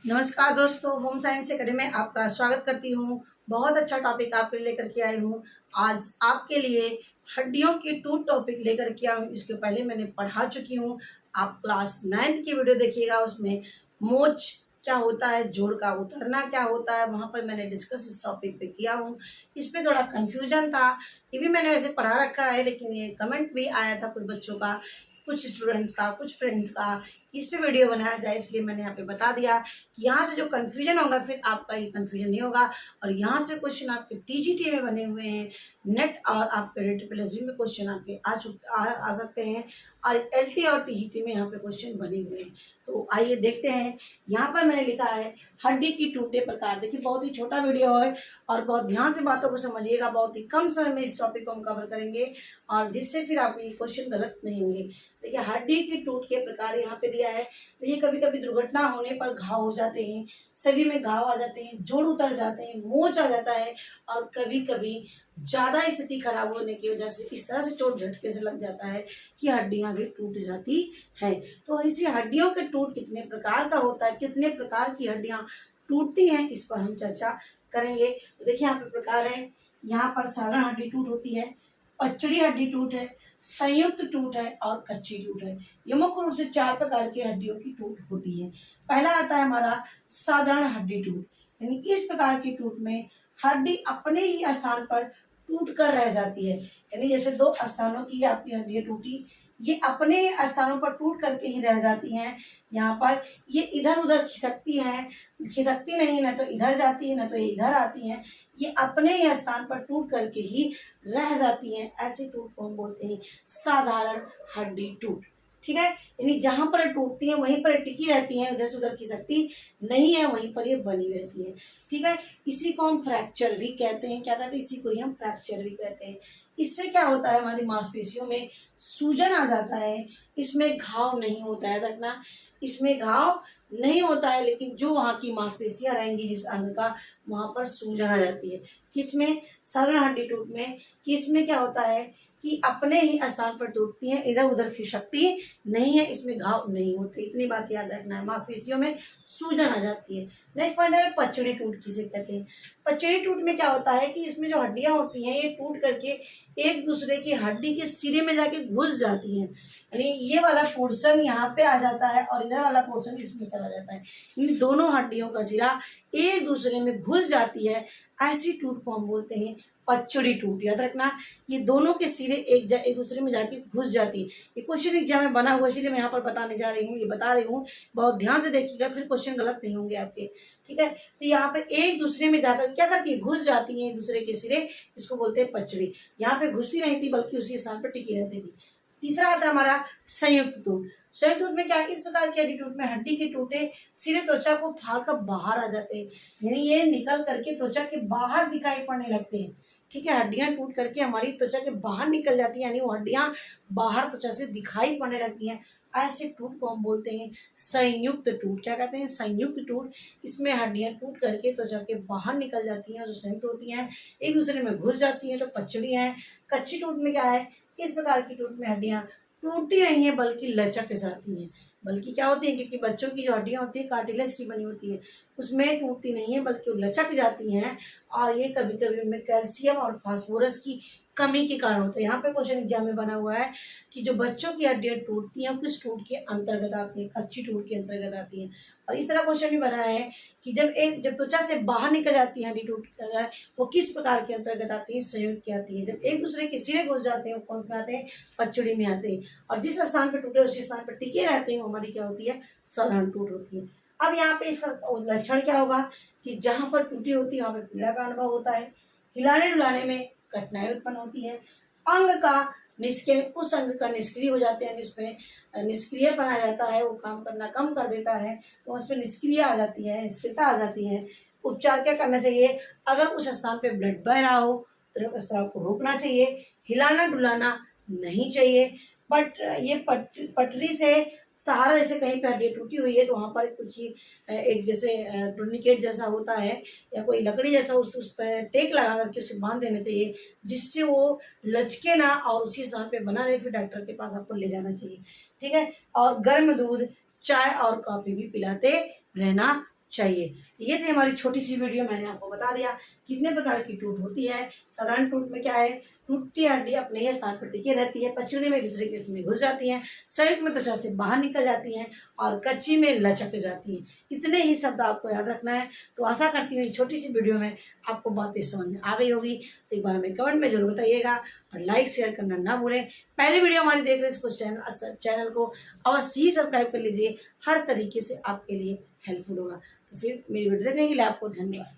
नमस्कार दोस्तों, home science academy में आपका स्वागत करती हूँ। बहुत अच्छा टॉपिक आपके लिए लेकर के आई हूँ। आज आपके लिए हड्डियों की टूट टॉपिक लेकर के आई हूँ। इसके पहले मैंने पढ़ा चुकी हूँ। आप क्लास 9th की वीडियो देखिएगा, उसमें मोच क्या होता है, जोड़ का उतरना क्या होता है, वहाँ पर मैंने डिस्कस इस टॉपिक पे किया हूँ। इस पर थोड़ा कन्फ्यूजन था, ये भी मैंने वैसे पढ़ा रखा है, लेकिन ये कमेंट भी आया था कुछ बच्चों का, कुछ स्टूडेंट्स का, कुछ फ्रेंड्स का, इस पे वीडियो बनाया जाए, इसलिए मैंने यहाँ पे बता दिया कि यहाँ से जो कन्फ्यूजन होगा फिर आपका ये कन्फ्यूजन नहीं होगा। और यहाँ से क्वेश्चन आपके टीजीटी में बने हुए हैं, नेट और आपके RET+B में क्वेश्चन आपके आ सकते हैं, और LT और TGT में यहाँ पे क्वेश्चन बने हुए हैं। तो आइए देखते हैं। यहाँ पर मैंने लिखा है हड्डी की टूटे प्रकार। देखिए बहुत ही छोटा वीडियो है और बहुत ध्यान से बातों को समझिएगा। बहुत ही कम समय में इस टॉपिक को हम कवर करेंगे और जिससे फिर आपके क्वेश्चन गलत नहीं होंगे। देखिए हड्डी की टूट के प्रकार यहाँ पे दिया है। देखिए कभी कभी दुर्घटना होने पर घाव हो जाते हैं, शरीर में घाव आ जाते हैं, जोड़ उतर जाते हैं, मोच आ जाता है, और कभी कभी ज्यादा स्थिति खराब होने की वजह से इस तरह से चोट झटके से लग जाता है कि हड्डियां भी टूट जाती है। तो इसी हड्डियों के टूट कितने प्रकार का होता है, कितने प्रकार की हड्डियां टूटती हैं, इस पर हम चर्चा करेंगे। तो देखिए यहाँ पे प्रकार है। यहाँ पर साधारण हड्डी टूट होती है, पचड़ी हड्डी टूट है, संयुक्त टूट है और कच्ची टूट है। ये मुख्य रूप से 4 प्रकार की हड्डियों की टूट होती है। पहला आता है हमारा साधारण हड्डी टूट, यानी इस प्रकार की टूट में हड्डी अपने ही स्थान पर टूट कर रह जाती है। यानी जैसे 2 स्थानों की आपकी हड्डी टूटी, ये अपने स्थानों पर टूट करके ही रह जाती हैं। यहाँ पर ये इधर उधर खिसकती हैं, खिसकती नहीं, ना तो इधर जाती है ना तो ये इधर आती हैं, ये अपने ही स्थान पर टूट करके ही रह जाती हैं। ऐसी टूट को हम बोलते हैं साधारण हड्डी टूट। ठीक है, यानी जहां पर टूटती है वहीं पर टिकी रहती हैं, उधर से उधर खिसकती नहीं है, वहीं पर ये बनी रहती है। ठीक है, इसी को हम फ्रैक्चर भी कहते हैं। क्या कहते हैं? इसी को ही हम फ्रैक्चर भी कहते हैं। इससे क्या होता है, हमारी मांसपेशियों में सूजन आ जाता है। इसमें घाव नहीं होता है, रखना, इसमें घाव नहीं होता है, लेकिन जो वहाँ की मांसपेशियां रहेंगी जिस अंग का, वहां पर सूजन आ जाती है। किसमें? साधारण हड्डी टूट में। कि इसमें क्या होता है कि अपने ही स्थान पर टूटती है, इधर उधर खिसकती नहीं है, इसमें घाव नहीं होते। इतनी बात याद रखना है, मांसपेशियों में सूजन आ जाती है। नेक्स्ट पॉइंट है पचड़ी टूट किसे कहते हैं। पचड़ी टूट में क्या होता है कि इसमें जो हड्डियां होती हैं ये टूट करके एक दूसरे की हड्डी के सिरे में जाके घुस जाती हैं। यानी ये वाला पोर्शन यहाँ पे आ जाता है और इधर वाला पोर्शन इसमें चला जाता है। इन दोनों हड्डियों का सिरा एक दूसरे में घुस जाती है। ऐसी टूट को हम बोलते हैं पचड़ी टूट। याद रखना, ये दोनों के सिरे एक दूसरे में जाके घुस जाती है। ये क्वेश्चन एग्जाम में बना हुआ, इसलिए मैं यहाँ पर बताने जा रही हूँ, ये बता रही हूँ, बहुत ध्यान से देखिएगा, फिर क्वेश्चन गलत नहीं होंगे आपके। ठीक है, तो यहाँ पे एक दूसरे में जाकर क्या करती है, घुस जाती है एक दूसरे के सिरे, इसको बोलते हैं पचड़ी। यहाँ पे घुसती नहीं थी बल्कि उसी स्थान पर टिकी रहती थी। तीसरा आता है हमारा संयुक्त टूट। संयुक्त टूट में क्या है, इस प्रकार की हड्डी टूट में हड्डी के टूटे सिरे त्वचा को फाड़ कर बाहर आ जाते हैं, यानी ये निकल करके त्वचा के बाहर दिखाई पड़ने लगते हैं। ठीक है, हड्डियां टूट करके हमारी त्वचा के बाहर निकल जाती है, यानी वो हड्डियां बाहर त्वचा से दिखाई पड़ने लगती हैं। ऐसे टूट को हम बोलते हैं संयुक्त टूट। क्या कहते हैं? संयुक्त टूट। इसमें हड्डियां टूट करके त्वचा के बाहर निकल जाती हैं, जो संयुक्त होती हैं, एक दूसरे में घुस जाती हैं, तो पचड़ी है। कच्ची टूट में क्या है, इस प्रकार की टूट में हड्डियां टूटती नहीं है बल्कि लचक जाती हैं। बल्कि क्या होती है, क्योंकि बच्चों की जो हड्डियां होती है कार्टिलेज की बनी होती है, उसमें टूटती नहीं है बल्कि वो लचक जाती हैं। और ये कभी कभी उनमें कैल्शियम और फास्फोरस की कमी के कारण होता है। यहाँ पे क्वेश्चन एग्जाम में बना हुआ है कि जो बच्चों की हड्डियां टूटती हैं किस टूट के अंतर्गत आती है, कच्ची टूट के अंतर्गत आती है। और इस तरह क्वेश्चन भी बना है कि जब त्वचा से बाहर निकल जाती है हड्डी टूट कर, वो किस प्रकार के अंतर्गत आती है, संयुक्त की आती है। जब एक दूसरे के सिरे घुस जाते हैं वो कौन में आते हैं, पचड़ी में आते हैं। और जिस स्थान पर टूटे उसी स्थान पर टिके रहते हैं वो हमारी क्या होती है, साधारण टूट होती है। अब यहाँ पे इसका लक्षण क्या होगा कि जहां पर टूटी होती है वहां पर पीड़ा का अनुभव होता है, हिलाने डुलाने में कठिनाई उत्पन्न होती है, अंग का निष्क्रिय, उस अंग का निष्क्रिय हो जाते हैं, इसमें निष्क्रिय बना जाता है, वो काम करना कम कर देता है, तो उसमें निष्क्रिय आ जाती है, निष्क्रियता आ जाती है। उपचार क्या करना चाहिए? अगर उस स्थान पे ब्लड बह रहा हो तो रक्तस्राव को रोकना चाहिए, हिलाना डुलाना नहीं चाहिए। बट ये पटरी से सहारा, जैसे कहीं पे हड्डी टूटी हुई है तो वहाँ पर कुछ ही एक जैसे टूर्निकेट जैसा होता है या कोई लकड़ी जैसा उस पर टेक लगा करके उसे बांध देना चाहिए, जिससे वो लचके ना और उसी स्थान पे बना रहे। फिर डॉक्टर के पास आपको ले जाना चाहिए। ठीक है, और गर्म दूध, चाय और कॉफी भी पिलाते रहना चाहिए। ये थी हमारी छोटी सी वीडियो, मैंने आपको बता दिया कितने प्रकार की टूट होती है। साधारण टूट में क्या है, टूटी हड्डी अपने ही स्थान पर टिकी रहती है, पचड़ी में दूसरे के में घुस जाती हैं, संयुक्त में त्वचा से बाहर निकल जाती हैं और कच्ची में लचक जाती हैं। इतने ही शब्द आपको याद रखना है। तो आशा करती हूँ छोटी सी वीडियो में आपको बातें समझ में आ गई होगी। तो एक बार हमें कमेंट में जरूर बताइएगा और लाइक शेयर करना ना भूलें। पहली वीडियो हमारी देख रहे हैं कुछ चैनल को अवश्य ही सब्सक्राइब कर लीजिए, हर तरीके से आपके लिए हेल्पफुल होगा। तो फिर मेरी वीडियो देखने के लिए आपको धन्यवाद।